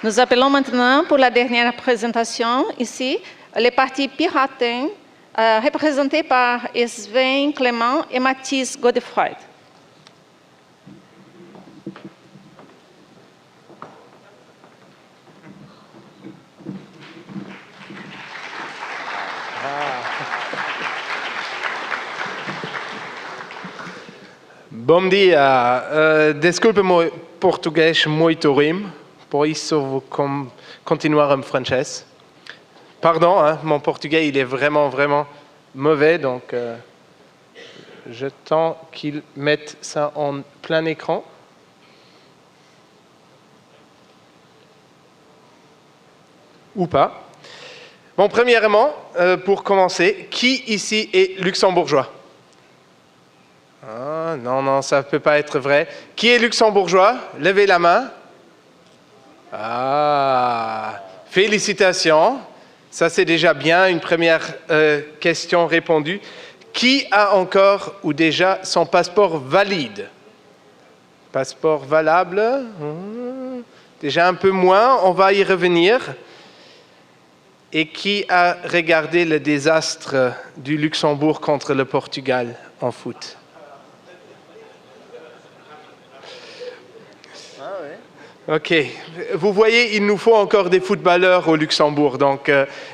Nous appelons maintenant pour la dernière présentation ici les partis Piraten représentés par Sven Clément et Mathis Godefroy. Bom dia. Desculpe meu português muito ruim, por isso vou continuar en français. Pardon, hein, mon portugais il est vraiment mauvais, donc j'attends qu'il mette ça en plein écran. Ou pas. Bon, premièrement, pour commencer, qui ici est luxembourgeois? Ah, non, ça ne peut pas être vrai. Qui est luxembourgeois? Levez la main. Ah, félicitations. Ça, c'est déjà bien, une première question répondue. Qui a encore ou déjà son passeport valide? Passeport valable? Déjà un peu moins, on va y revenir. Et qui a regardé le désastre du Luxembourg contre le Portugal en foot? Ok, vous voyez, il nous faut encore des footballeurs au Luxembourg, donc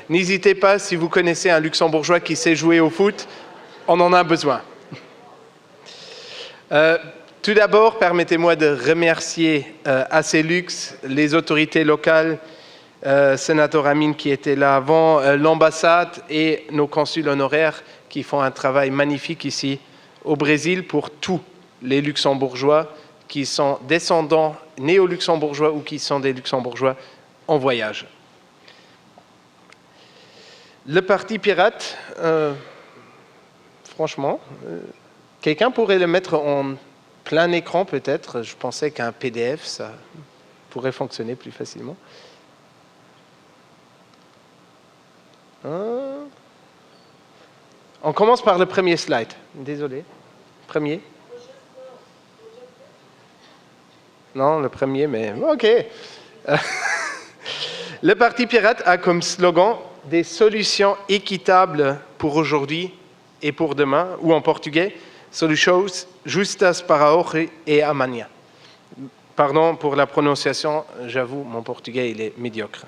n'hésitez pas, si vous connaissez un luxembourgeois qui sait jouer au foot, on en a besoin. Tout d'abord, permettez-moi de remercier ACLux, les autorités locales, sénateur Amin qui était là avant, l'ambassade et nos consuls honoraires qui font un travail magnifique ici au Brésil pour tous les luxembourgeois qui sont descendants néo-luxembourgeois ou qui sont des luxembourgeois en voyage. Le Parti pirate, franchement, quelqu'un pourrait le mettre en plein écran peut-être. Je pensais qu'un PDF, ça pourrait fonctionner plus facilement. On commence par le premier slide. Désolé. Premier. Non, le premier, mais ok. Le Parti pirate a comme slogan des solutions équitables pour aujourd'hui et pour demain, ou en portugais, soluções justas para hoje e amanhã. Pardon pour la prononciation, j'avoue, mon portugais il est médiocre.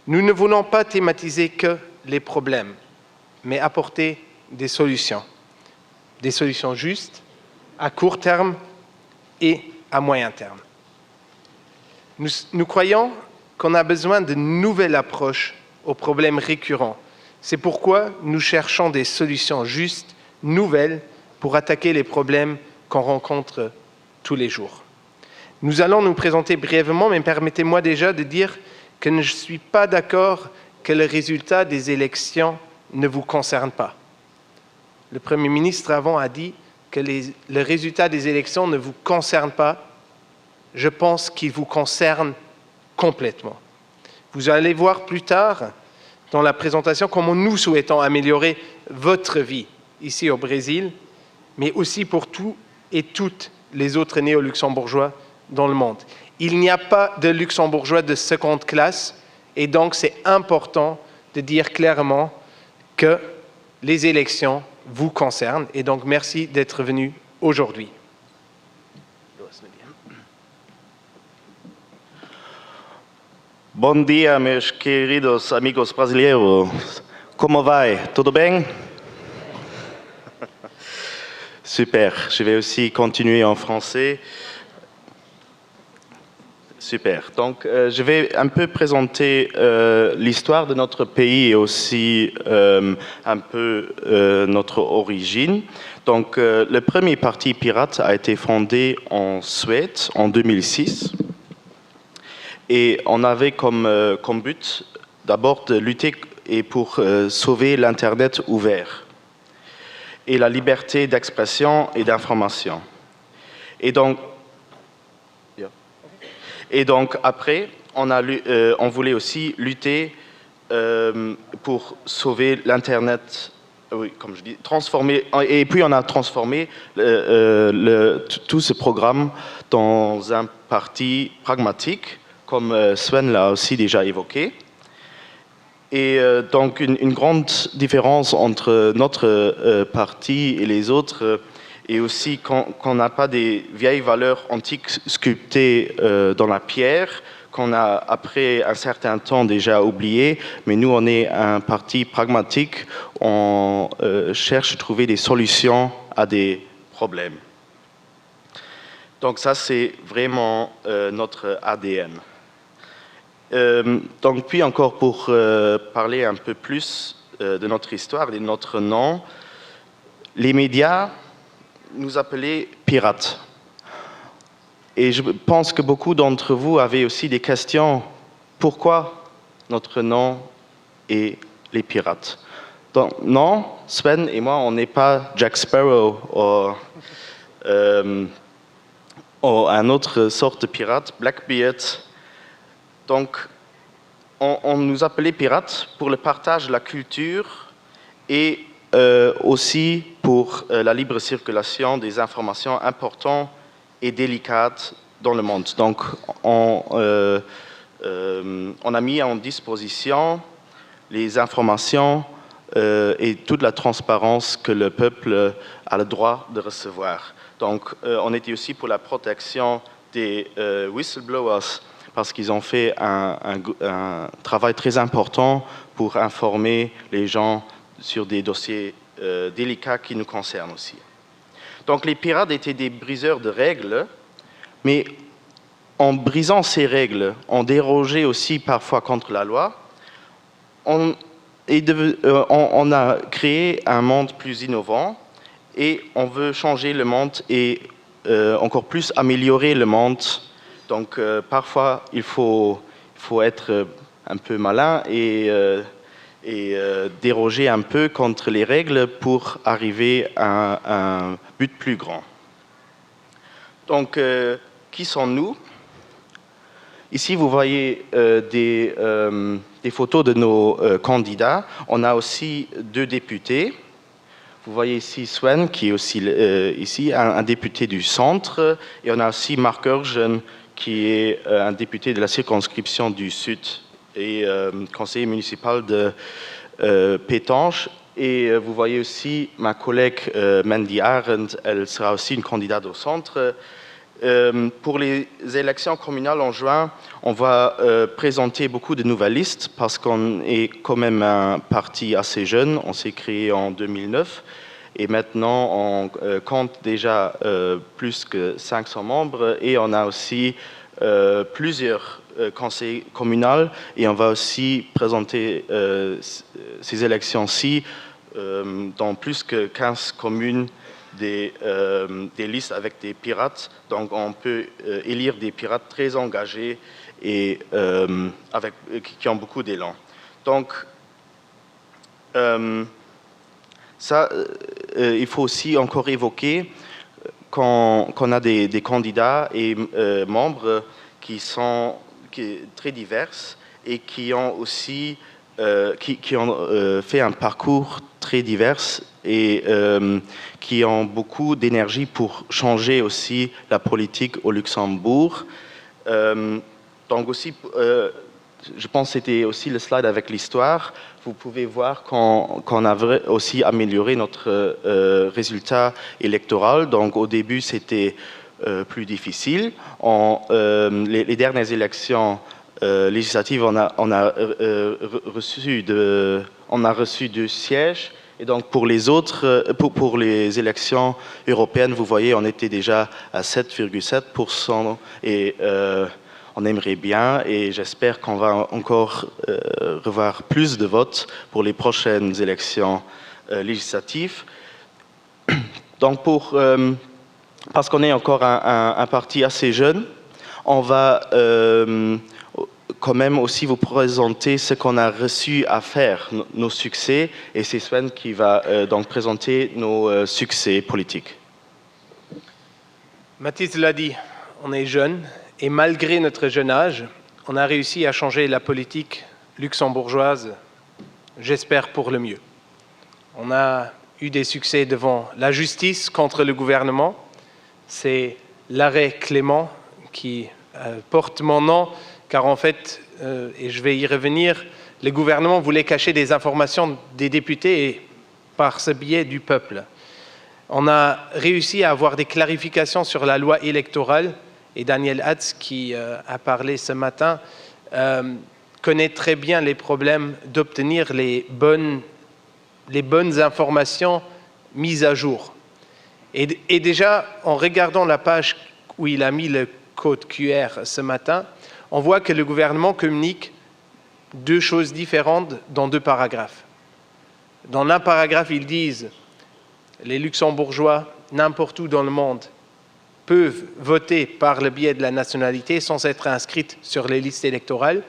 Nous ne voulons pas thématiser que les problèmes, mais apporter des solutions justes, à court terme et à moyen terme. Nous croyons qu'on a besoin de nouvelles approches aux problèmes récurrents. C'est pourquoi nous cherchons des solutions justes, nouvelles, pour attaquer les problèmes qu'on rencontre tous les jours. Nous allons nous présenter brièvement, mais permettez-moi déjà de dire que je ne suis pas d'accord que le résultat des élections ne vous concerne pas. Le Premier ministre avant a dit que le résultat des élections ne vous concerne pas. Je pense qu'il vous concerne complètement. Vous allez voir plus tard dans la présentation comment nous souhaitons améliorer votre vie ici au Brésil, mais aussi pour tous et toutes les autres néo-luxembourgeois dans le monde. Il n'y a pas de luxembourgeois de seconde classe et donc c'est important de dire clairement que les élections vous concernent et donc merci d'être venu aujourd'hui. Bom dia, meus queridos amigos brasileiros. Como vai? Tudo bem? Super, je vais aussi continuer en français. Super, donc je vais un peu présenter l'histoire de notre pays et aussi un peu notre origine. Donc le premier parti pirate a été fondé en Suède en 2006 et on avait comme but d'abord de lutter et pour sauver l'Internet ouvert et la liberté d'expression et d'information. Et donc après, on voulait aussi lutter pour sauver l'Internet, oui, comme je dis, transformer, et puis on a transformé tout ce programme dans un parti pragmatique comme Sven l'a aussi déjà évoqué. Et donc une grande différence entre notre parti et les autres est aussi qu'on n'a pas des vieilles valeurs antiques sculptées dans la pierre, qu'on a après un certain temps déjà oubliées, mais nous on est un parti pragmatique, on cherche à trouver des solutions à des problèmes. Donc ça c'est vraiment notre ADN. Donc puis encore pour parler un peu plus de notre histoire, de notre nom, les médias nous appelaient pirates. Et je pense que beaucoup d'entre vous avaient aussi des questions. Pourquoi notre nom est les pirates? Donc non, Sven et moi, on n'est pas Jack Sparrow ou un autre sorte de pirate, Blackbeard. Donc, on nous appelait pirates pour le partage de la culture et aussi pour la libre circulation des informations importantes et délicates dans le monde. Donc, on a mis en disposition les informations et toute la transparence que le peuple a le droit de recevoir. Donc, on était aussi pour la protection des whistleblowers, parce qu'ils ont fait un travail très important pour informer les gens sur des dossiers délicats qui nous concernent aussi. Donc les pirates étaient des briseurs de règles, mais en brisant ces règles, on dérogeait aussi parfois contre la loi. On a créé un monde plus innovant et on veut changer le monde et encore plus améliorer le monde. Donc parfois, il faut être un peu malin et déroger un peu contre les règles pour arriver à un but plus grand. Donc, qui sommes-nous? Ici, vous voyez des photos de nos candidats. On a aussi 2 députés. Vous voyez ici Sven, qui est aussi ici, un député du centre. Et on a aussi Mark Urgen, qui est un député de la circonscription du Sud et conseiller municipal de Pétanche. Et vous voyez aussi ma collègue Mandy Arendt, elle sera aussi une candidate au centre. Pour les élections communales en juin, on va présenter beaucoup de nouvelles listes parce qu'on est quand même un parti assez jeune. On s'est créé en 2009 et maintenant on compte déjà plus que 500 membres et on a aussi plusieurs conseils communaux et on va aussi présenter ces élections-ci dans plus que 15 communes des listes avec des pirates. Donc on peut élire des pirates très engagés et qui ont beaucoup d'élan. Donc ça, il faut aussi encore évoquer qu'on a des candidats et membres qui sont très divers et qui ont aussi qui ont fait un parcours très divers et qui ont beaucoup d'énergie pour changer aussi la politique au Luxembourg. Donc aussi, je pense que c'était aussi le slide avec l'histoire. Vous pouvez voir qu'on a aussi amélioré notre résultat électoral. Donc au début, c'était plus difficile. Les dernières élections législatives, on a reçu 2 sièges. Et donc pour les autres, pour les élections européennes, vous voyez, on était déjà à 7,7% et on aimerait bien et j'espère qu'on va encore revoir plus de votes pour les prochaines élections législatives. Donc parce qu'on est encore un parti assez jeune, on va quand même aussi vous présenter ce qu'on a reçu à faire, nos succès, et c'est Sven qui va donc présenter nos succès politiques. Mathis l'a dit, on est jeune, et malgré notre jeune âge, on a réussi à changer la politique luxembourgeoise, j'espère pour le mieux. On a eu des succès devant la justice contre le gouvernement, c'est l'arrêt Clément qui porte mon nom car en fait, et je vais y revenir, le gouvernement voulait cacher des informations des députés et par ce biais du peuple. On a réussi à avoir des clarifications sur la loi électorale et Daniel Hatz, qui a parlé ce matin, connaît très bien les problèmes d'obtenir les bonnes informations mises à jour. Et déjà, en regardant la page où il a mis le code QR ce matin, on voit que le gouvernement communique deux choses différentes dans deux paragraphes. Dans l'un paragraphe, ils disent « Les Luxembourgeois, n'importe où dans le monde, peuvent voter par le biais de la nationalité sans être inscrits sur les listes électorales »,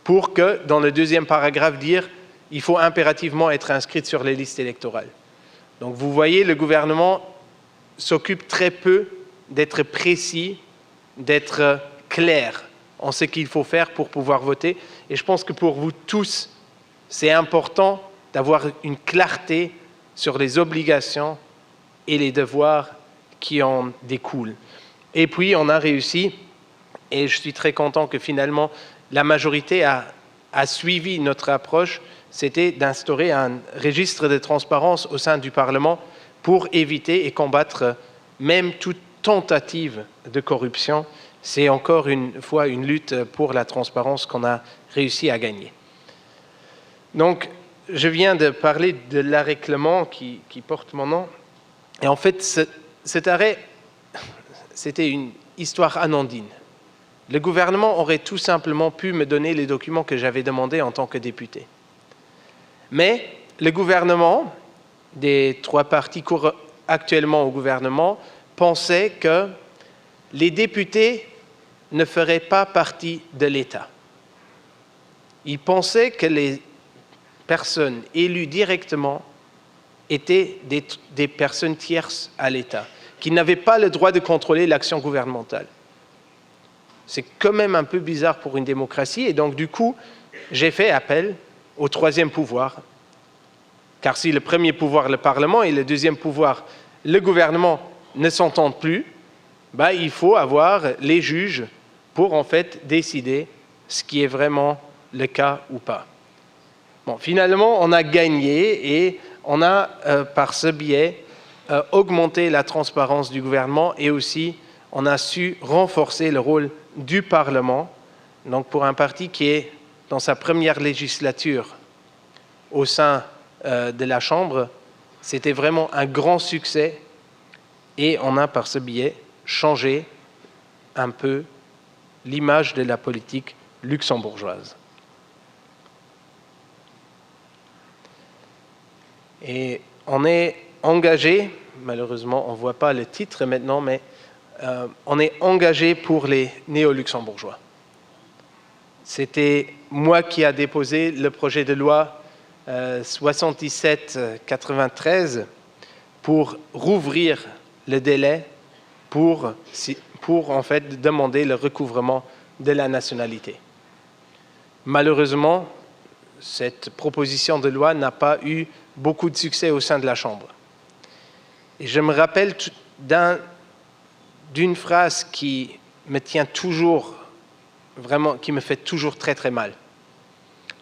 pour que, dans le deuxième paragraphe, dire « Il faut impérativement être inscrit sur les listes électorales ». Donc vous voyez, le gouvernement s'occupe très peu d'être précis, d'être clair en ce qu'il faut faire pour pouvoir voter. Et je pense que pour vous tous, c'est important d'avoir une clarté sur les obligations et les devoirs qui en découlent. Et puis, on a réussi, et je suis très content que finalement, la majorité a suivi notre approche, c'était d'instaurer un registre de transparence au sein du Parlement pour éviter et combattre même toute tentative de corruption. C'est encore une fois une lutte pour la transparence qu'on a réussi à gagner. Donc, je viens de parler de l'arrêt Clément qui porte mon nom. Et en fait, cet arrêt, c'était une histoire anodine. Le gouvernement aurait tout simplement pu me donner les documents que j'avais demandés en tant que député. Mais le gouvernement, des trois partis actuellement au gouvernement, pensait que les députés ne feraient pas partie de l'État. Ils pensaient que les personnes élues directement étaient des personnes tierces à l'État, qui n'avaient pas le droit de contrôler l'action gouvernementale. C'est quand même un peu bizarre pour une démocratie, et donc du coup, j'ai fait appel au troisième pouvoir. Car si le premier pouvoir, le Parlement, et le deuxième pouvoir, le gouvernement, ne s'entendent plus, il faut avoir les juges pour en fait décider ce qui est vraiment le cas ou pas. Bon, finalement, on a gagné et on a, par ce biais, augmenté la transparence du gouvernement et aussi on a su renforcer le rôle du Parlement. Donc pour un parti qui est dans sa première législature au sein de la Chambre, c'était vraiment un grand succès et on a par ce biais changé un peu l'image de la politique luxembourgeoise. Et on est engagé, malheureusement on ne voit pas le titre maintenant, mais on est engagé pour les néo-luxembourgeois. C'était moi qui ai déposé le projet de loi 77-93 pour rouvrir le délai pour en fait demander le recouvrement de la nationalité. Malheureusement, cette proposition de loi n'a pas eu beaucoup de succès au sein de la Chambre. Et je me rappelle d'une phrase qui me tient toujours, vraiment, qui me fait toujours très très mal.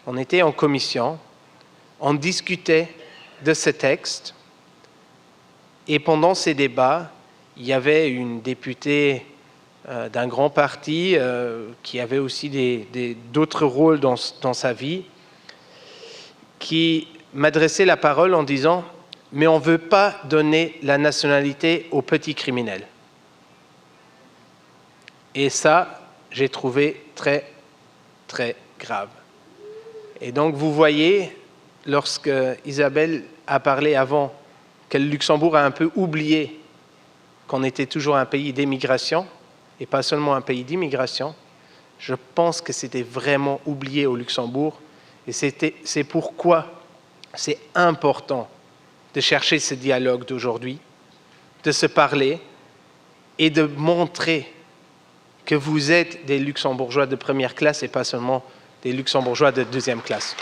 On était en commission, on discutait de ce texte, et pendant ces débats, il y avait une députée d'un grand parti qui avait aussi d'autres rôles dans sa vie, qui m'adressait la parole en disant « Mais on ne veut pas donner la nationalité aux petits criminels ». Et ça, j'ai trouvé très, très grave. Et donc, vous voyez, lorsque Isabelle a parlé avant que le Luxembourg a un peu oublié qu'on était toujours un pays d'émigration et pas seulement un pays d'immigration, je pense que c'était vraiment oublié au Luxembourg. Et c'est pourquoi c'est important de chercher ce dialogue d'aujourd'hui, de se parler et de montrer que vous êtes des Luxembourgeois de première classe et pas seulement des Luxembourgeois de deuxième classe.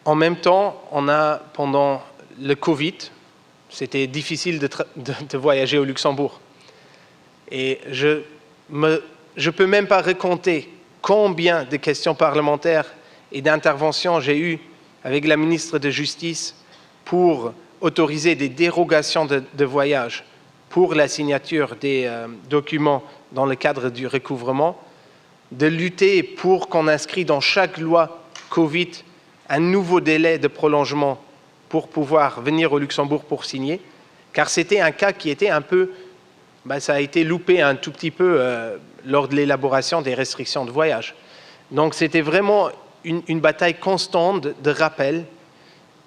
En même temps, on a, pendant le Covid, c'était difficile de voyager au Luxembourg. Et je ne peux même pas raconter combien de questions parlementaires et d'interventions j'ai eues avec la ministre de Justice pour autoriser des dérogations de voyage pour la signature des documents dans le cadre du recouvrement, de lutter pour qu'on inscrit dans chaque loi Covid un nouveau délai de prolongement pour pouvoir venir au Luxembourg pour signer, car c'était un cas qui était un peu, ça a été loupé un tout petit peu lors de l'élaboration des restrictions de voyage. Donc c'était vraiment une bataille constante de rappel,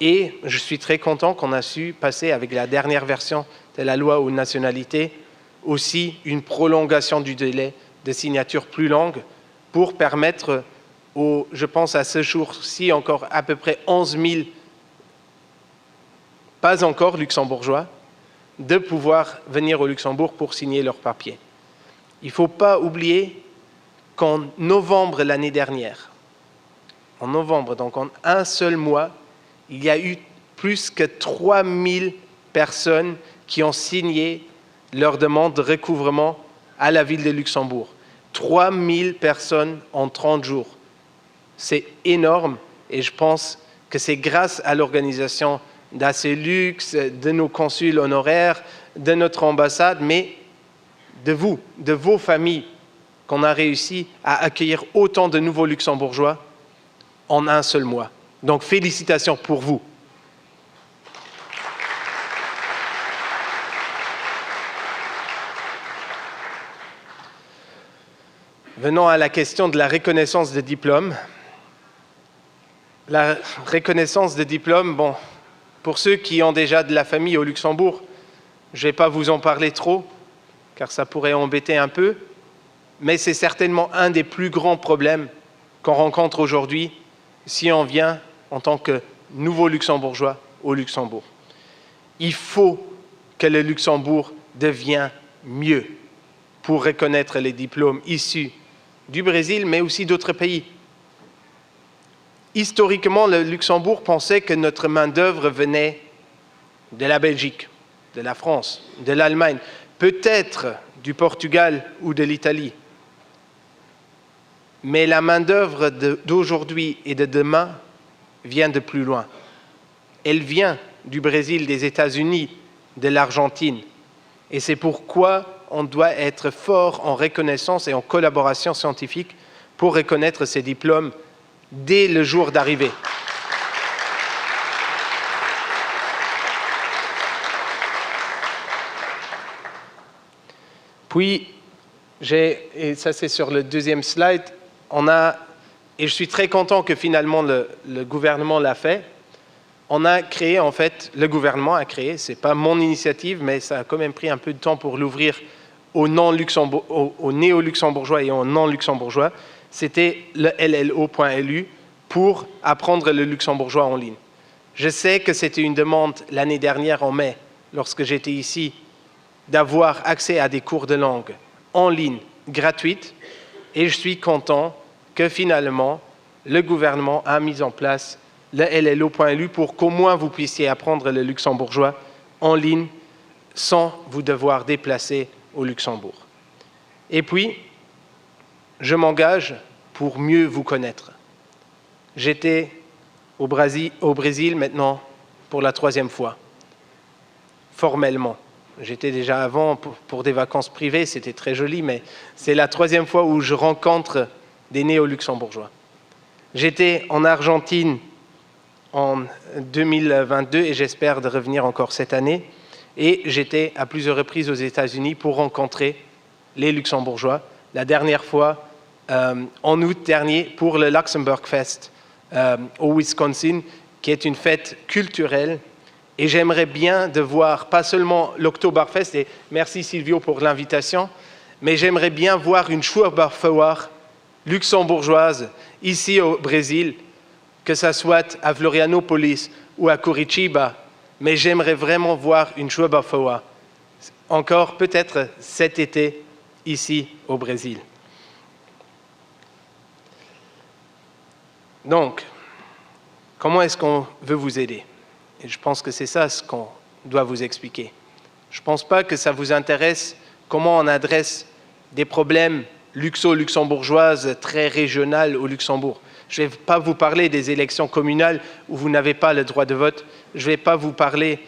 et je suis très content qu'on a su passer avec la dernière version de la loi aux nationalités aussi une prolongation du délai de signature plus longue pour permettre je pense à ce jour-ci encore à peu près 11 000 pas encore luxembourgeois de pouvoir venir au Luxembourg pour signer leurs papiers. Il ne faut pas oublier qu'en novembre l'année dernière, en novembre, donc en un seul mois, il y a eu plus que 3 000 personnes qui ont signé leur demande de recouvrement à la ville de Luxembourg. 3 000 personnes en 30 jours. C'est énorme et je pense que c'est grâce à l'organisation d'ACLux, de nos consuls honoraires, de notre ambassade, mais de vous, de vos familles, qu'on a réussi à accueillir autant de nouveaux luxembourgeois en un seul mois. Donc félicitations pour vous. Venons à la question de la reconnaissance de diplômes. La reconnaissance de diplômes, bon, pour ceux qui ont déjà de la famille au Luxembourg, je ne vais pas vous en parler trop, car ça pourrait embêter un peu, mais c'est certainement un des plus grands problèmes qu'on rencontre aujourd'hui si on vient en tant que nouveau luxembourgeois au Luxembourg. Il faut que le Luxembourg devienne mieux pour reconnaître les diplômes issus du Brésil, mais aussi d'autres pays. Historiquement, le Luxembourg pensait que notre main-d'œuvre venait de la Belgique, de la France, de l'Allemagne, peut-être du Portugal ou de l'Italie. Mais la main-d'œuvre d'aujourd'hui et de demain vient de plus loin. Elle vient du Brésil, des États-Unis, de l'Argentine. Et c'est pourquoi on doit être fort en reconnaissance et en collaboration scientifique pour reconnaître ces diplômes dès le jour d'arrivée. Puis, et ça c'est sur le deuxième slide, et je suis très content que finalement le gouvernement l'a fait, on a créé en fait, le gouvernement a créé, ce n'est pas mon initiative, mais ça a quand même pris un peu de temps pour l'ouvrir aux néo-luxembourgeois et aux non-luxembourgeois, c'était le LLO.lu pour apprendre le luxembourgeois en ligne. Je sais que c'était une demande l'année dernière en mai, lorsque j'étais ici, d'avoir accès à des cours de langue en ligne gratuites, et je suis content que finalement le gouvernement a mis en place le LLO.lu pour qu'au moins vous puissiez apprendre le luxembourgeois en ligne sans vous devoir déplacer au Luxembourg. Et puis, je m'engage pour mieux vous connaître. J'étais au Brésil maintenant pour la 3e fois, formellement. J'étais déjà avant pour des vacances privées, c'était très joli, mais c'est la 3e fois où je rencontre des néo-luxembourgeois. J'étais en Argentine en 2022 et j'espère de revenir encore cette année. Et j'étais à plusieurs reprises aux États-Unis pour rencontrer les luxembourgeois. La dernière fois, en août dernier, pour le Luxembourg Fest au Wisconsin, qui est une fête culturelle. Et j'aimerais bien de voir, pas seulement l'Oktoberfest, et merci Silvio pour l'invitation, mais j'aimerais bien voir une Schwarzbach luxembourgeoise ici au Brésil, que ce soit à Florianópolis ou à Curitiba, mais j'aimerais vraiment voir une Schwarzbach encore peut-être cet été ici au Brésil. Donc, comment est-ce qu'on veut vous aider? Et je pense que c'est ça ce qu'on doit vous expliquer. Je ne pense pas que ça vous intéresse comment on adresse des problèmes luxembourgeoises très régionales au Luxembourg. Je ne vais pas vous parler des élections communales où vous n'avez pas le droit de vote. Je ne vais pas vous parler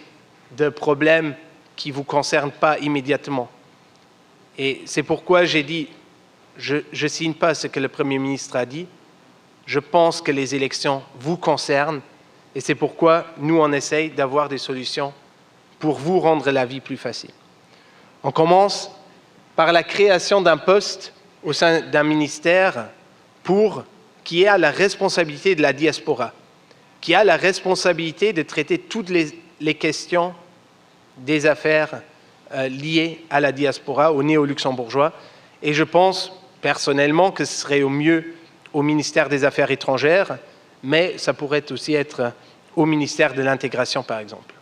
de problèmes qui ne vous concernent pas immédiatement. Et c'est pourquoi j'ai dit, je ne signe pas ce que le Premier ministre a dit. Je pense que les élections vous concernent et c'est pourquoi nous, on essaye d'avoir des solutions pour vous rendre la vie plus facile. On commence par la création d'un poste au sein d'un ministère qui a la responsabilité de la diaspora, qui a la responsabilité de traiter toutes les questions des affaires liées à la diaspora, aux néo-luxembourgeois. Et je pense personnellement que ce serait au mieux au ministère des Affaires étrangères, mais ça pourrait aussi être au ministère de l'Intégration, par exemple.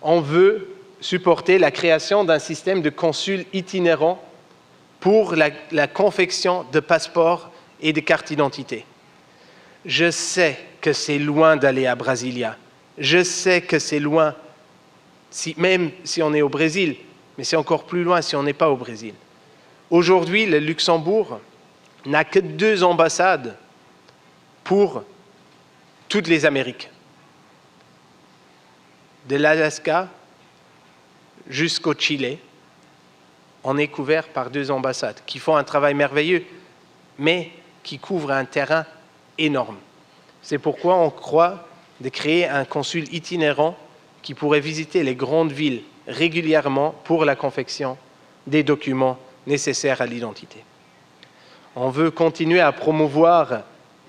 On veut supporter la création d'un système de consuls itinérants pour la confection de passeports et de cartes d'identité. Je sais que c'est loin d'aller à Brasilia. Je sais que c'est loin, même si on est au Brésil, mais c'est encore plus loin si on n'est pas au Brésil. Aujourd'hui, le Luxembourg n'a que 2 ambassades pour toutes les Amériques. De l'Alaska jusqu'au Chili, on est couvert par 2 ambassades qui font un travail merveilleux, mais qui couvrent un terrain énorme. C'est pourquoi on croit de créer un consul itinérant qui pourrait visiter les grandes villes régulièrement pour la confection des documents nécessaires à l'identité. On veut continuer à promouvoir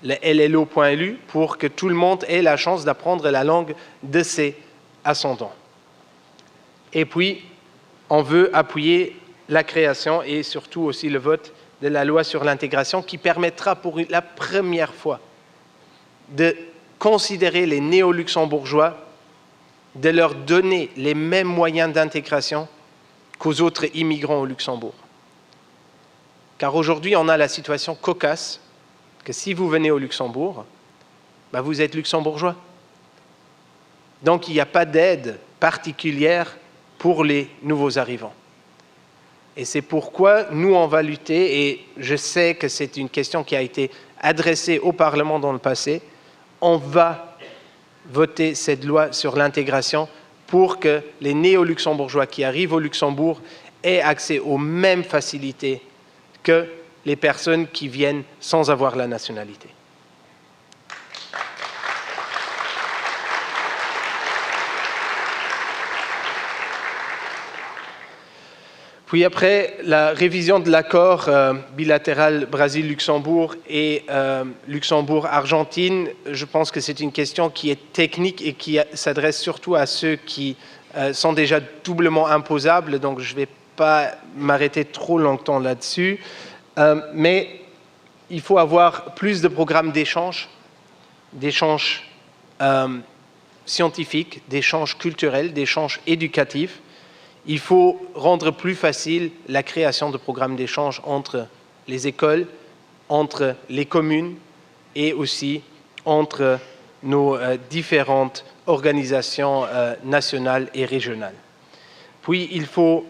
le LLO.lu pour que tout le monde ait la chance d'apprendre la langue de ses ascendants. Et puis, on veut appuyer la création et surtout aussi le vote de la loi sur l'intégration qui permettra pour la première fois de considérer les néo-luxembourgeois, de leur donner les mêmes moyens d'intégration qu'aux autres immigrants au Luxembourg. Car aujourd'hui, on a la situation cocasse que si vous venez au Luxembourg, vous êtes luxembourgeois. Donc, il n'y a pas d'aide particulière pour les nouveaux arrivants. Et c'est pourquoi nous, on va lutter, et je sais que c'est une question qui a été adressée au Parlement dans le passé, on va voter cette loi sur l'intégration pour que les néo-luxembourgeois qui arrivent au Luxembourg aient accès aux mêmes facilités que les personnes qui viennent sans avoir la nationalité. Puis après la révision de l'accord bilatéral Brésil-Luxembourg et Luxembourg-Argentine, je pense que c'est une question qui est technique et qui s'adresse surtout à ceux qui sont déjà doublement imposables, donc je ne vais pas m'arrêter trop longtemps là-dessus. Mais il faut avoir plus de programmes d'échange scientifiques, d'échanges culturels, d'échanges éducatifs. Il faut rendre plus facile la création de programmes d'échange entre les écoles, entre les communes et aussi entre nos différentes organisations nationales et régionales. Puis, il faut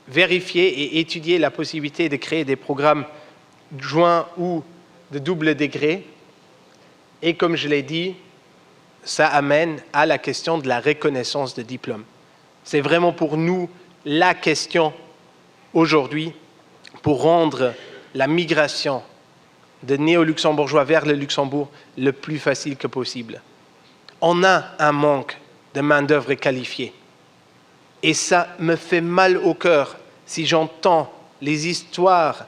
vérifier et étudier la possibilité de créer des programmes joints ou de double degré. Et comme je l'ai dit, ça amène à la question de la reconnaissance de diplômes. C'est vraiment pour nous la question aujourd'hui pour rendre la migration de néo-luxembourgeois vers le Luxembourg le plus facile que possible. On a un manque de main-d'œuvre qualifiée. Et ça me fait mal au cœur si j'entends les histoires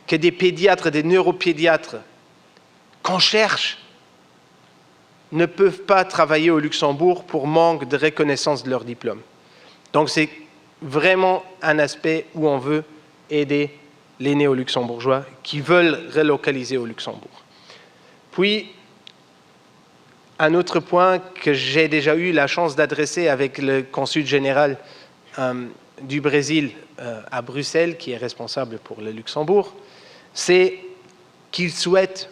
que des pédiatres, des neuropédiatres qu'on cherche ne peuvent pas travailler au Luxembourg pour manque de reconnaissance de leur diplôme. Donc c'est vraiment un aspect où on veut aider les néo-luxembourgeois qui veulent relocaliser au Luxembourg. Puis, un autre point que j'ai déjà eu la chance d'adresser avec le consul général du Brésil à Bruxelles, qui est responsable pour le Luxembourg, c'est qu'il souhaite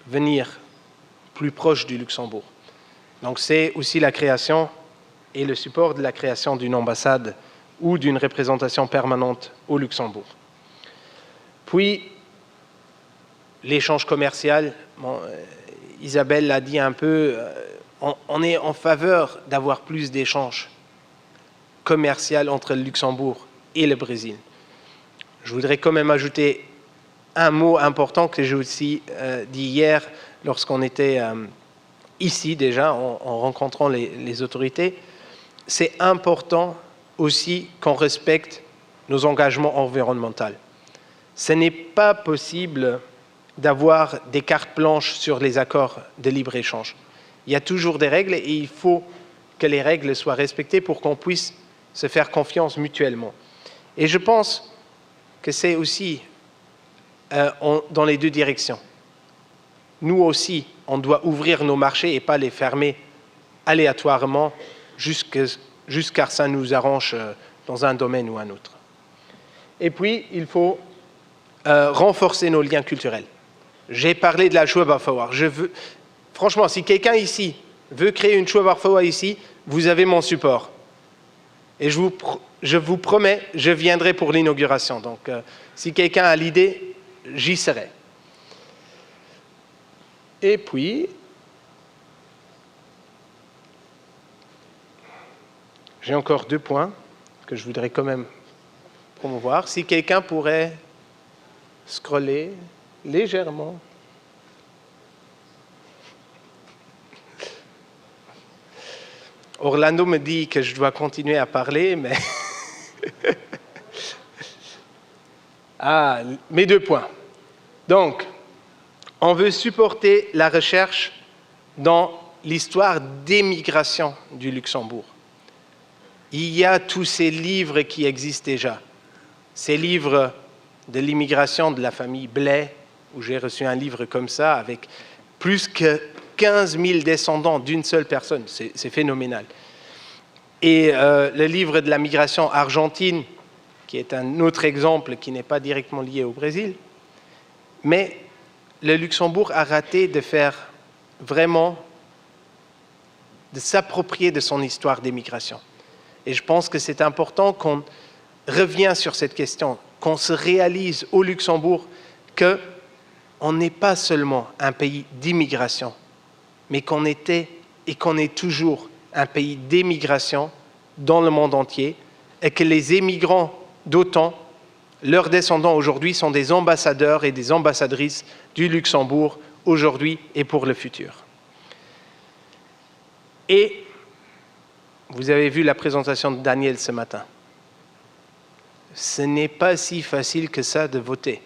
venir plus proche du Luxembourg. Donc c'est aussi la création et le support de la création d'une ambassade ou d'une représentation permanente au Luxembourg. Puis, l'échange commercial, Isabelle l'a dit un peu, on est en faveur d'avoir plus d'échanges commerciaux entre le Luxembourg et le Brésil. Je voudrais quand même ajouter un mot important que j'ai aussi dit hier lorsqu'on était ici déjà, en rencontrant les autorités. C'est important aussi qu'on respecte nos engagements environnementaux. Ce n'est pas possible d'avoir des cartes blanches sur les accords de libre-échange. Il y a toujours des règles et il faut que les règles soient respectées pour qu'on puisse se faire confiance mutuellement. Et je pense que c'est aussi dans les deux directions. Nous aussi, on doit ouvrir nos marchés et pas les fermer aléatoirement jusqu'à ce que ça nous arrange dans un domaine ou un autre. Et puis, il faut renforcer nos liens culturels. J'ai parlé de la Schueberfauer. Franchement, si quelqu'un ici veut créer une Schueberfauer ici, vous avez mon support. Et je vous promets, je viendrai pour l'inauguration. Donc, si quelqu'un a l'idée, j'y serai. Et puis, j'ai encore 2 points que je voudrais quand même promouvoir. Si quelqu'un pourrait scroller légèrement. Orlando me dit que je dois continuer à parler, mais... mes 2 points. Donc, on veut supporter la recherche dans l'histoire d'émigration du Luxembourg. Il y a tous ces livres qui existent déjà. Ces livres de l'immigration de la famille Blais, où j'ai reçu un livre comme ça, avec plus que 15 000 descendants d'une seule personne. C'est phénoménal. Et le livre de la migration argentine, qui est un autre exemple qui n'est pas directement lié au Brésil. Mais le Luxembourg a raté de faire vraiment, de s'approprier de son histoire d'émigration. Et je pense que c'est important qu'on revienne sur cette question, qu'on se réalise au Luxembourg qu'on n'est pas seulement un pays d'immigration, mais qu'on était et qu'on est toujours un pays d'émigration dans le monde entier, et que les émigrants d'autant, leurs descendants aujourd'hui sont des ambassadeurs et des ambassadrices du Luxembourg aujourd'hui et pour le futur. Et vous avez vu la présentation de Daniel ce matin. Ce n'est pas si facile que ça de voter.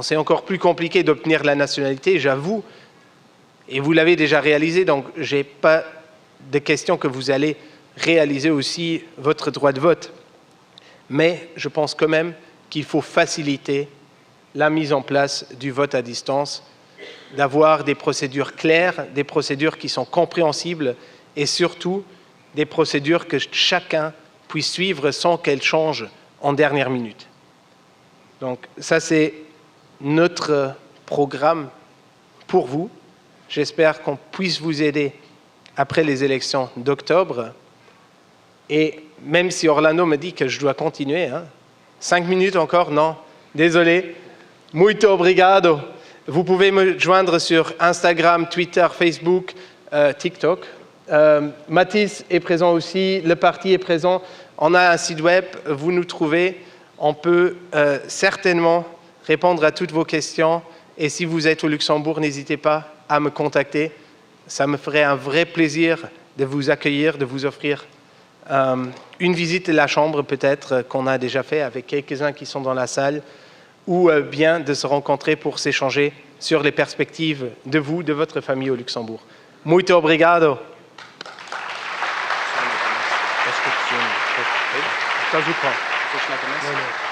C'est encore plus compliqué d'obtenir la nationalité, j'avoue, et vous l'avez déjà réalisé, donc je n'ai pas de question que vous allez réaliser aussi votre droit de vote. Mais je pense quand même qu'il faut faciliter la mise en place du vote à distance, d'avoir des procédures claires, des procédures qui sont compréhensibles et surtout des procédures que chacun puisse suivre sans qu'elles changent en dernière minute. Donc ça, c'est notre programme pour vous. J'espère qu'on puisse vous aider après les élections d'octobre. Et même si Orlando me dit que je dois continuer, 5 minutes encore, non, désolé. Muito obrigado. Vous pouvez me joindre sur Instagram, Twitter, Facebook, TikTok. Mathis est présent aussi, le parti est présent. On a un site web, vous nous trouvez. On peut certainement répondre à toutes vos questions. Et si vous êtes au Luxembourg, n'hésitez pas à me contacter. Ça me ferait un vrai plaisir de vous accueillir, de vous offrir une visite de la chambre peut-être qu'on a déjà fait avec quelques-uns qui sont dans la salle, ou bien de se rencontrer pour s'échanger sur les perspectives de vous, de votre famille au Luxembourg. Muito obrigado. Ça, je prends.